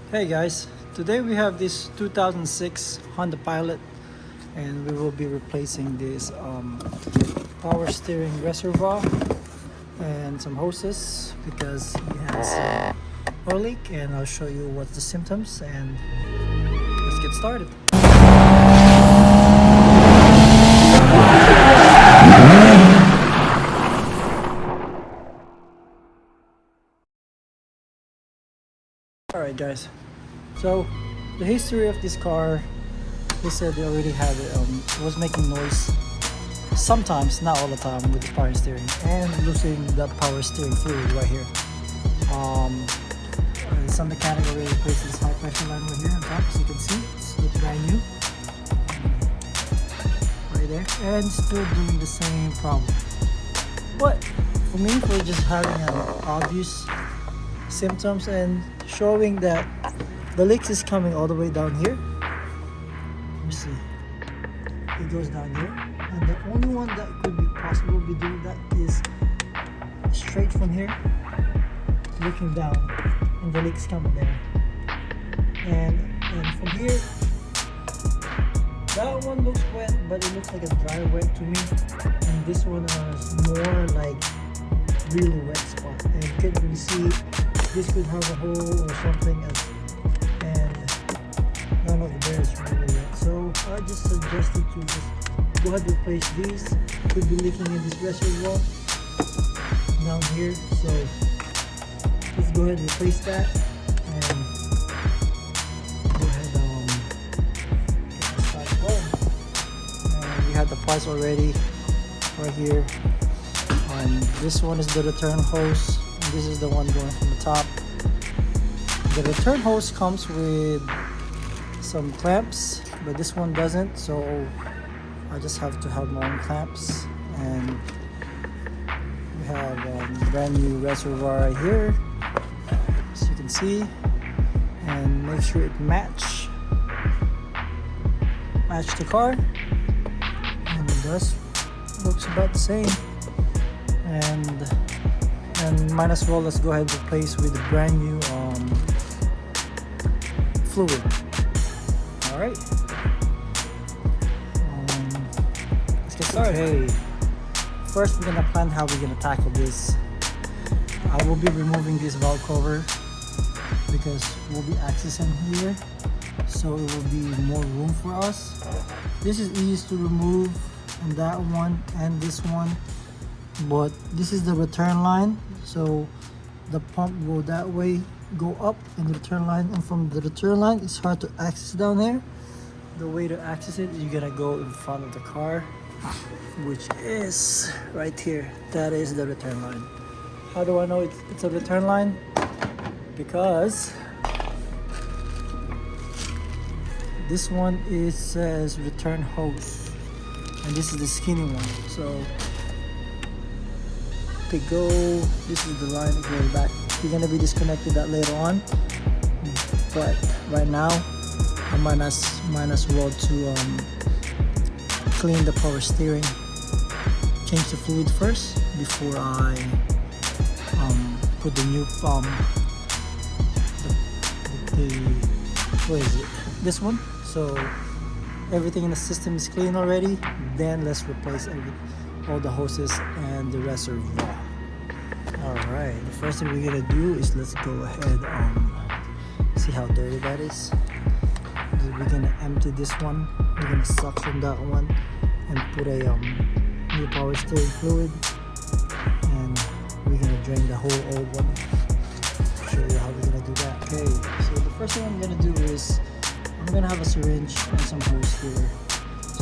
Hey guys, today we have this 2006 Honda Pilot and we will be replacing this power steering reservoir and some hoses because it has oil leak, and I'll show you what's the symptoms and let's get started. Alright guys, so the history of this car, they said they already had it was making noise sometimes, not all the time, with the power steering and losing the power steering fluid right here. Some mechanic already replaced this high pressure line right here on top, as you can see. It's looks brand new right there, and still doing the same problem. But for me, for just having an obvious symptoms and showing that the leaks is coming all the way down here. Let me see. It goes down here, and the only one that could be possible be doing that is straight from here, looking down, and the leaks coming there. And from here, that one looks wet, but it looks like a dry wet to me. And this one is more like really wet spot, and you can't really see. This could have a hole or something, and none of the there is really wet. So I just suggested to just go ahead and replace these. Could be leaking in this reservoir down here. So let's go ahead and replace that and go ahead get this side going. And we have the parts already right here. This one is the return hose. This is the one going from the top. The return hose comes with some clamps, but this one doesn't, so I just have to have my own clamps. And we have a brand new reservoir right here, as you can see, and make sure it match the car, and it does. Looks about the same. And might as well, let's go ahead and replace with a brand new fluid. Alright, let's get started. Hey, first we're gonna plan how we're gonna tackle this. I will be removing this valve cover because we'll be accessing here, so it will be more room for us. This is easy to remove, and that one and this one. But this is the return line, so the pump will that way go up in the return line, and from the return line it's hard to access down there. The way to access it is you're gonna go in front of the car, which is right here. That is the return line. How do I know it's a return line? Because this one says return hose, and this is the skinny one. So to go, this is the line going back. You're gonna be disconnected that later on, but right now I might as well to clean the power steering, change the fluid first before I put the new what is it, this one. So everything in the system is clean already. Then let's replace all the hoses and the reservoir. Alright, the first thing we're gonna do is let's go ahead see how dirty that is. We're gonna empty this one, we're gonna suction that one and put a new power steering fluid, and we're gonna drain the whole old one. I'll show you how we're gonna do that. Okay, so the first thing I'm gonna do is I'm gonna have a syringe and some hose here.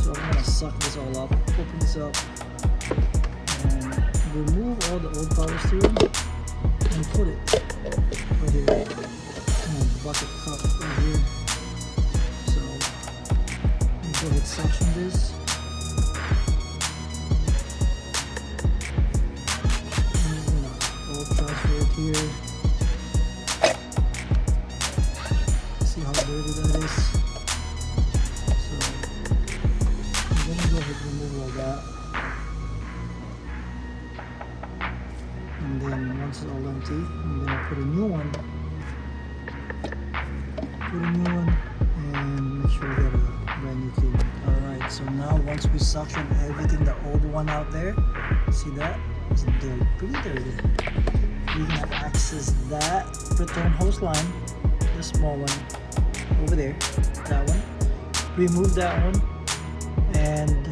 So I'm gonna suck this all up, open this up, and remove all the old power steering and put it right here in a bucket cup right here. So I'm go ahead and suction this. I'm just gonna all transfer it here. See how dirty that is. So I'm gonna go ahead and remove all that. And then once it's all empty, I'm gonna put a new one put a new one, and make sure you get a brand new cleaner. Alright, so now once we suction everything, the old one out there, see that? It's dirty, pretty dirty. We're gonna access that return hose line, the small one over there, that one. Remove that one, and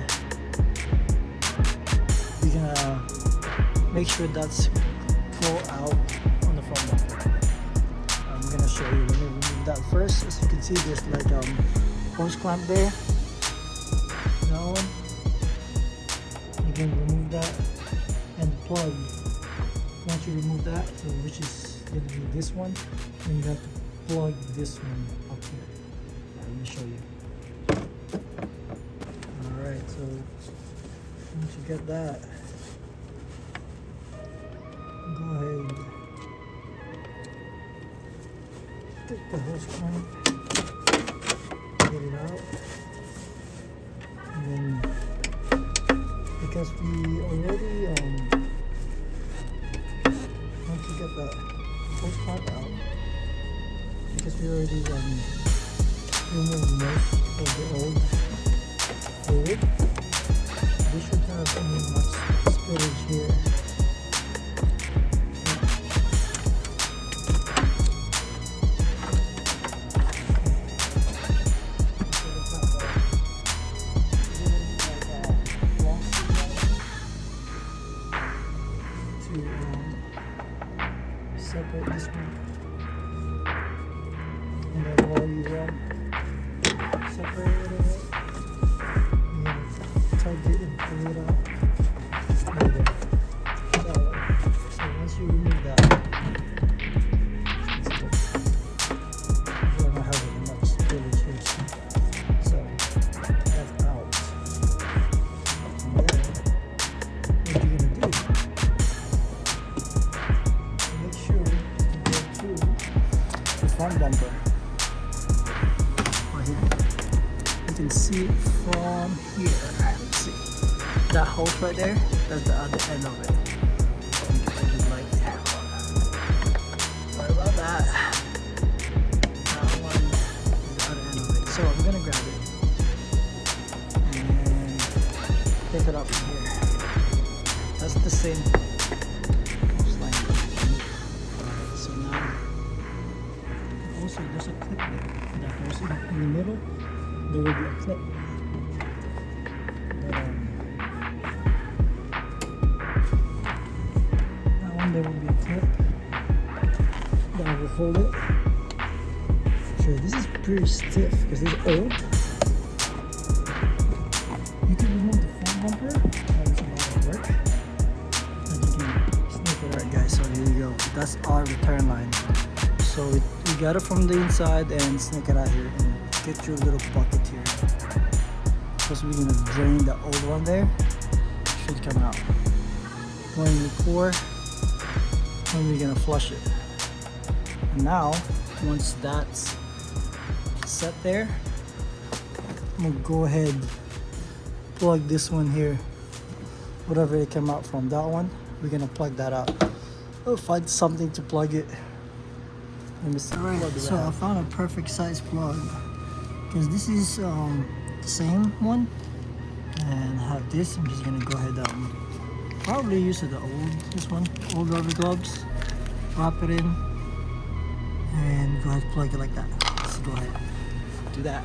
we're gonna make sure that's go out on the front bumper. I'm gonna show you. Let me remove that first. As you can see, there's like hose clamp there. That one. You can remove that and plug. Once you remove that, so which is gonna be this one, then you have to plug this one up here. Let me show you. Alright, so once you get that, go ahead, take the hose clamp, get it out, and then because we already once you get that hose clamp out, because we already removed most of the old fluid, we should have much spillage here. Separate this one, and then while you separate it, you tug it and pull it out. There you go. So once you remove that, you're not having much spillage here. So that's out. And then what you're gonna do? Front bumper right here. You can see it from here. Let's see that hose right there. That's the other end of it. Sorry about that. That one is the other end of it. So I'm gonna grab it and pick it up from here. That's the same hose line. Alright, so now. Also, there's a clip there. That goes in the middle. There will be a clip. But, that one, there will be a clip that will hold it. Sure, this is pretty stiff because this is old. You can remove the front bumper. That is a lot of work. And you can snip it. Alright, guys. So here you go. That's our return line. So we got it from the inside and snake it out here and get your little bucket here. Because we're gonna drain the old one there. Should come out. Going in the core, and we're gonna flush it. And now, once that's set there, I'm gonna go ahead, plug this one here. Whatever it came out from that one, we're gonna plug that out. We'll find something to plug it. Alright, so I found a perfect size plug because this is the same one, and I have this. I'm just gonna go ahead probably use the old rubber gloves, wrap it in, and go ahead and plug it like that. Let's go ahead, do that.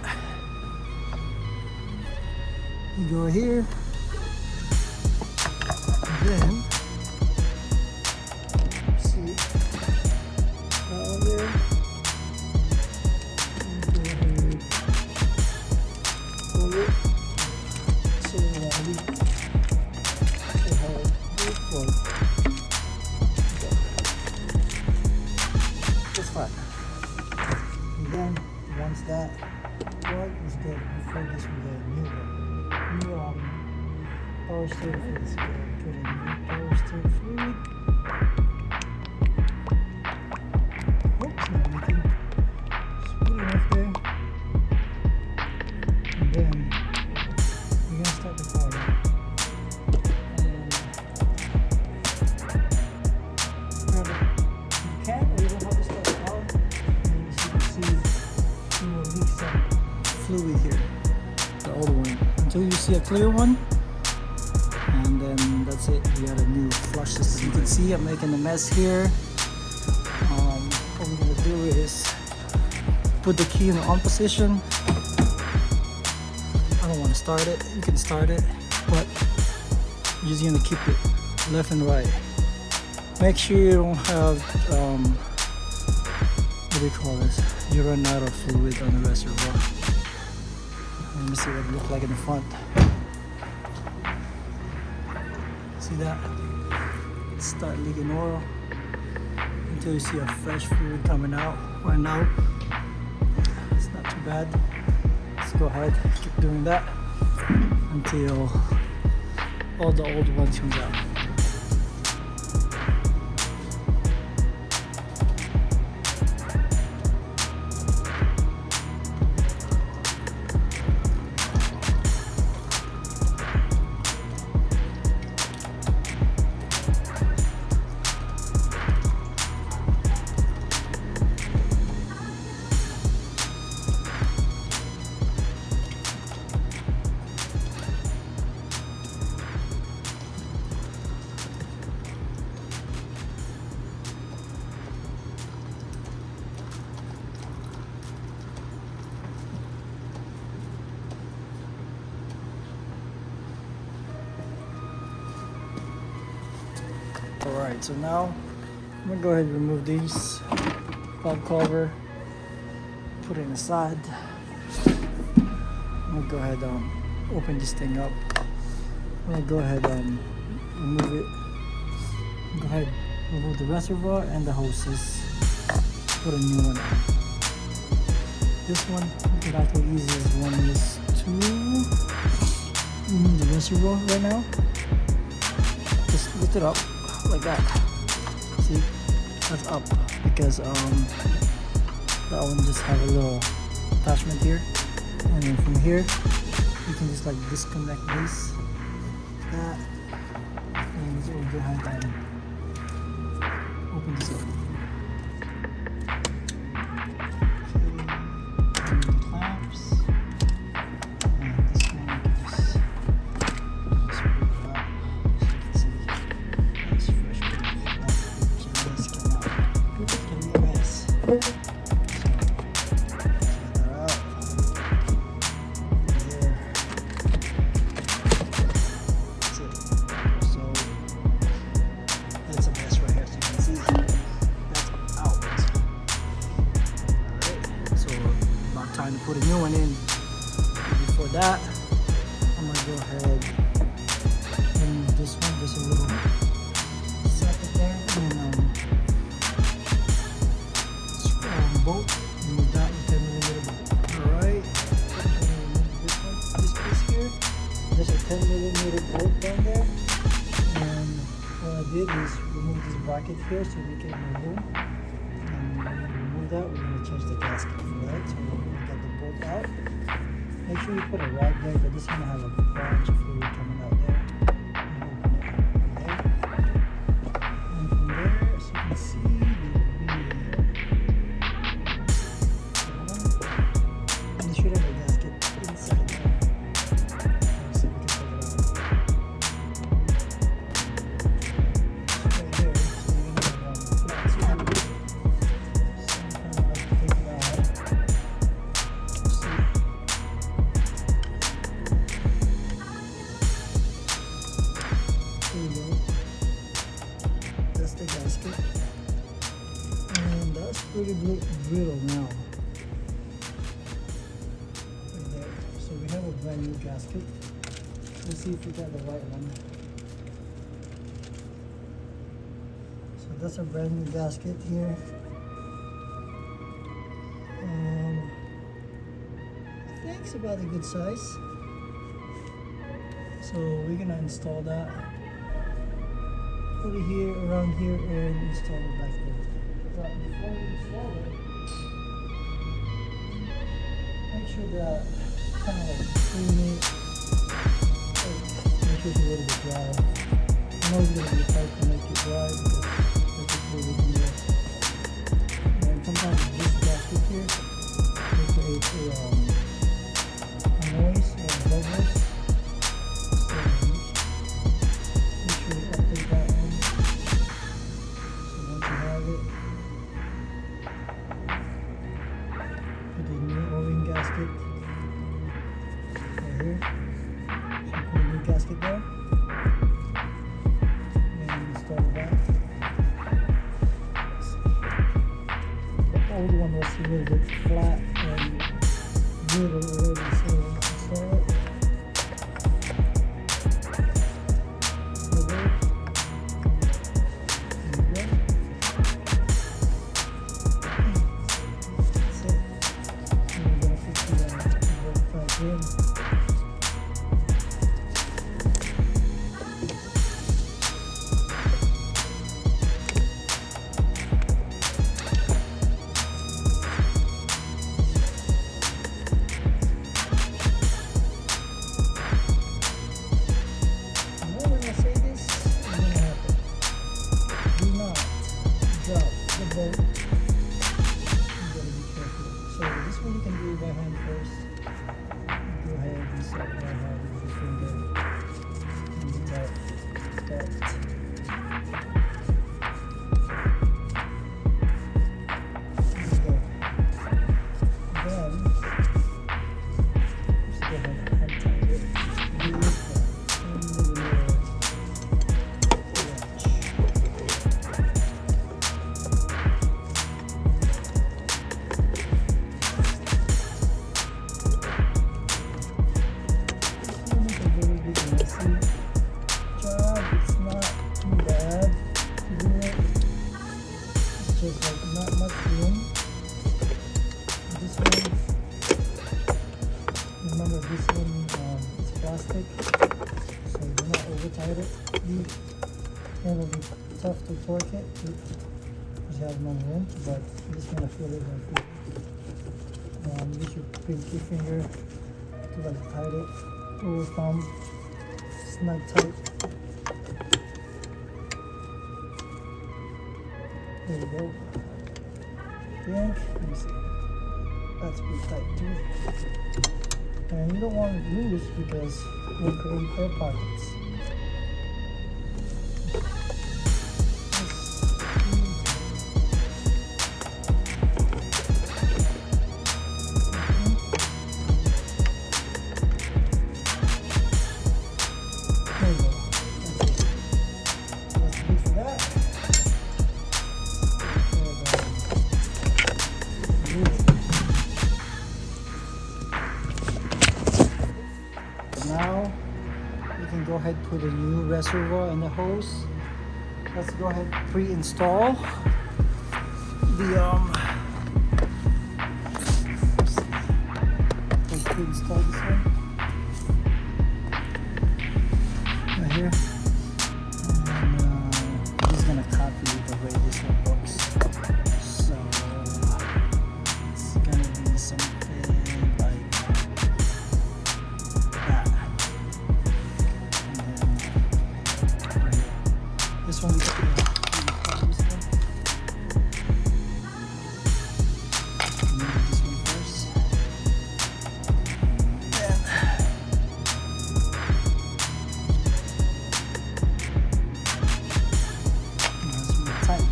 You go here, and then and then once that plug is good, before this we get a new power steering fluid. So put in new power steering fluid. Oops, not leaking. Just put it up there, and then we're gonna start the car. fluid here, the old one, until you see a clear one, and then that's it. You got a new flush system. You can see I'm making a mess here. What I'm gonna do is put the key in the on position. I don't want to start it. You can start it, but you're just gonna keep it left and right. Make sure you don't have what do you call this? You run out of fluid on the reservoir. Let me see what it looks like in the front. See that? Start leaking oil until you see a fresh fluid coming out. Right now, it's not too bad. Let's go ahead, keep doing that until all the old ones comes out. Alright, so now I'm gonna go ahead and remove these valve cover, put it aside. I'm gonna go ahead open this thing up. I'm gonna go ahead remove it. Go ahead, remove the reservoir and the hoses. Put a new one on. This one, the actually easiest one is to remove the reservoir right now. Just lift it up like that. See, that's up because that one just have a little attachment here, and then from here you can just like disconnect this, that, and so we'll go ahead and open this up. Clamps, and this one you can just put it up. As you can see, that's fresh. Can be a mess. Get that out. There. That's it. So it's a mess right here, as you can see. That's out. Alright. So about time to put a new one in. Before that, I'm gonna go ahead and this one, there's a little socket there, and bolt, remove that with 10mm bolt. Alright, this one, this piece here, there's a 10mm bolt down there, and what I did is remove this bracket here so we can remove, and when we remove that, we're going to change the gasket for that. So we're going to get the bolt out. Make sure you put a rag there, but this is going to have a bunch of fluid coming out there. And from there, as you can see, that's the gasket, and that's pretty brittle now. Right there. So we have a brand new gasket. Let's see if we got the right one. So that's a brand new gasket here. I think it's about a good size. So we're gonna install that. Put it here, around here, and install it back there. But before we install it, make sure that kind of like clean it. Make sure it's a little bit dry. I know it's gonna be hard to make it dry because there's a fluid in there. And sometimes this gasket here will create a gasket right here. So put a new gasket there and install that. The old one was a little bit flat and brittle already, so install it. It'll be tough to torque it because you have no room, but I'm just gonna feel it like this. Use your pinky finger to like tight it, rule of thumb, snug tight. There we go. Let me see. That's pretty tight too. And you don't want it loose because it will create air pockets. Now we can go ahead and put a new reservoir in the hose. Let's go ahead and pre-install the let's pre-install this one right here, and I'm just gonna copy the way this one looks. So it's gonna be something like that. This one we got this one. This one first. Then it's really tight.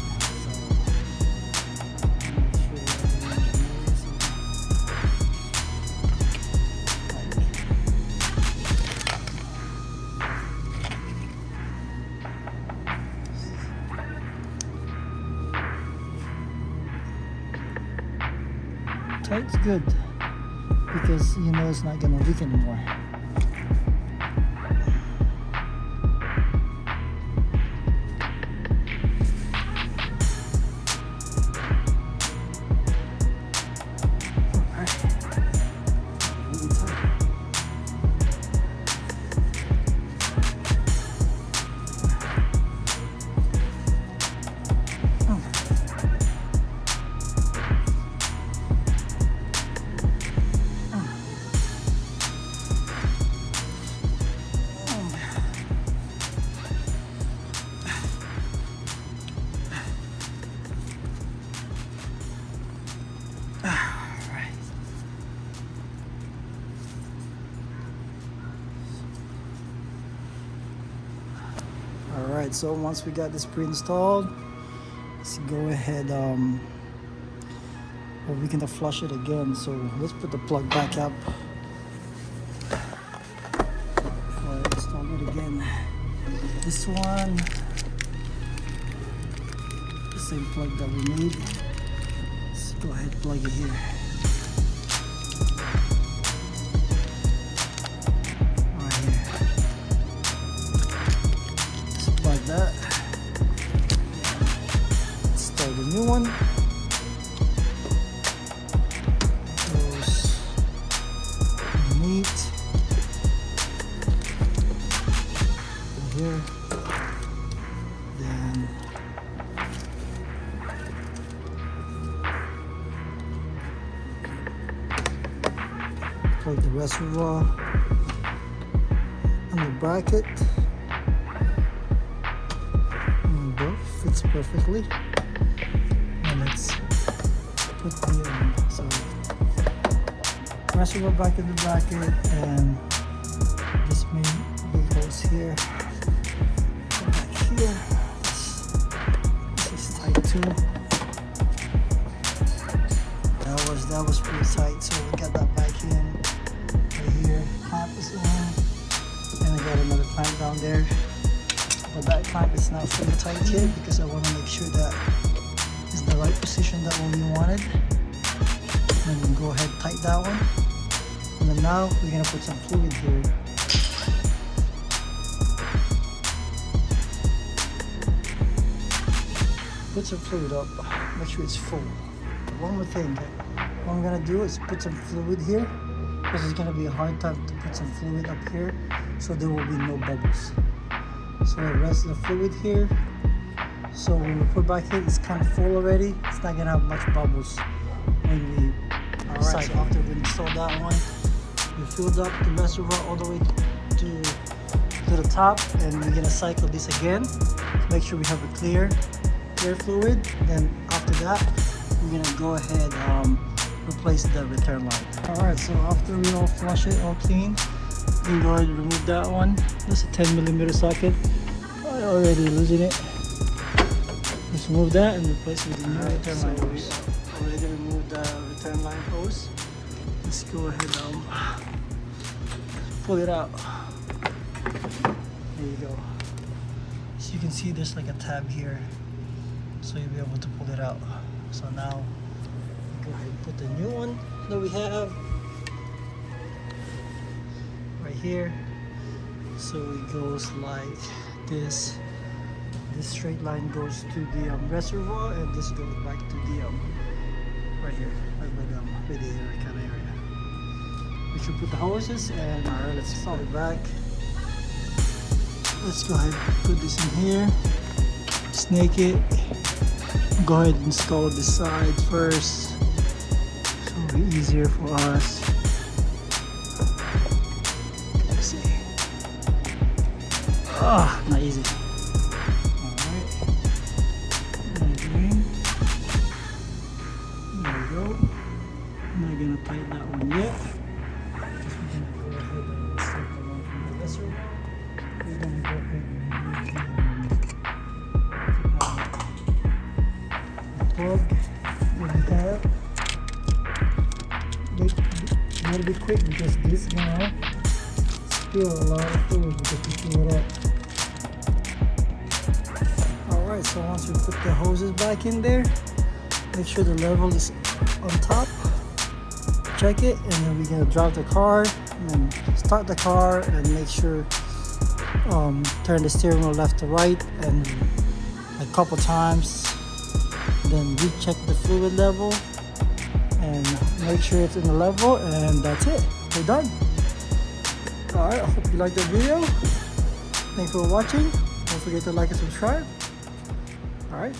Tight's good because you know it's not gonna leak anymore. Really tight. Alright, so once we got this pre-installed, let's go ahead or we can flush it again. So let's put the plug back up. Alright, install it again. This one, the same plug that we made. Let's go ahead and plug it here. Right here. Let's plug that. Install the new one. Goes neat. Here. Then plug the reservoir and the bracket, and both fits perfectly. And let's put the reservoir back in the bracket, and this main goes here. Go back here. This is tight too. That was pretty tight, so we got that back in. Right here, clamp is in, and I got another clamp down there, but that clamp is not fully tight yet because I want to make sure that it's the right position that we wanted. And then go ahead, tighten that one, and then now we're gonna put some fluid here. Put some fluid up, make sure it's full. One more thing, what I'm gonna do is put some fluid here, because it's gonna be a hard time to put some fluid up here, so there will be no bubbles. So I rest the fluid here, so when we put back in, it's kind of full already. It's not gonna have much bubbles when we cycle. So after we install that one, we filled up the reservoir all the way to the top, and we're gonna cycle this again to make sure we have a clear fluid. Then after that, we're gonna go ahead replace the return line. Alright, so after we all flush it all clean, we can go ahead and remove that one. That's a 10mm socket. I already losing it. Let's remove that and replace it with the new return line hose. We already removed the return line hose. Let's go ahead pull it out. There you go. So you can see there's like a tab here, so you'll be able to pull it out. So now go ahead and put the new one that we have right here. So it goes like this. This straight line goes to the reservoir, and this goes back to the right here, right by the kind of area. We should put the hoses, and alright, let's install it back. Let's go ahead and put this in here. Snake it. Go ahead and install this side first, so it'll be easier for us. Let's see. Not easy. Alright. Again. There we go. I'm not gonna tighten that one yet. We're gonna go ahead and install the one from the reservoir. We're gonna go ahead and plug that we have. You gotta be quick because this is gonna spill a lot of fluid because we fill it up. Alright, so once we put the hoses back in there, make sure the level is on top. Check it, and then we're gonna drive the car and then start the car and make sure turn the steering wheel left to right and a couple times. Then recheck the fluid level and make sure it's in the level, and that's it. We're done. Alright, I hope you liked the video. Thanks for watching. Don't forget to like and subscribe. Alright.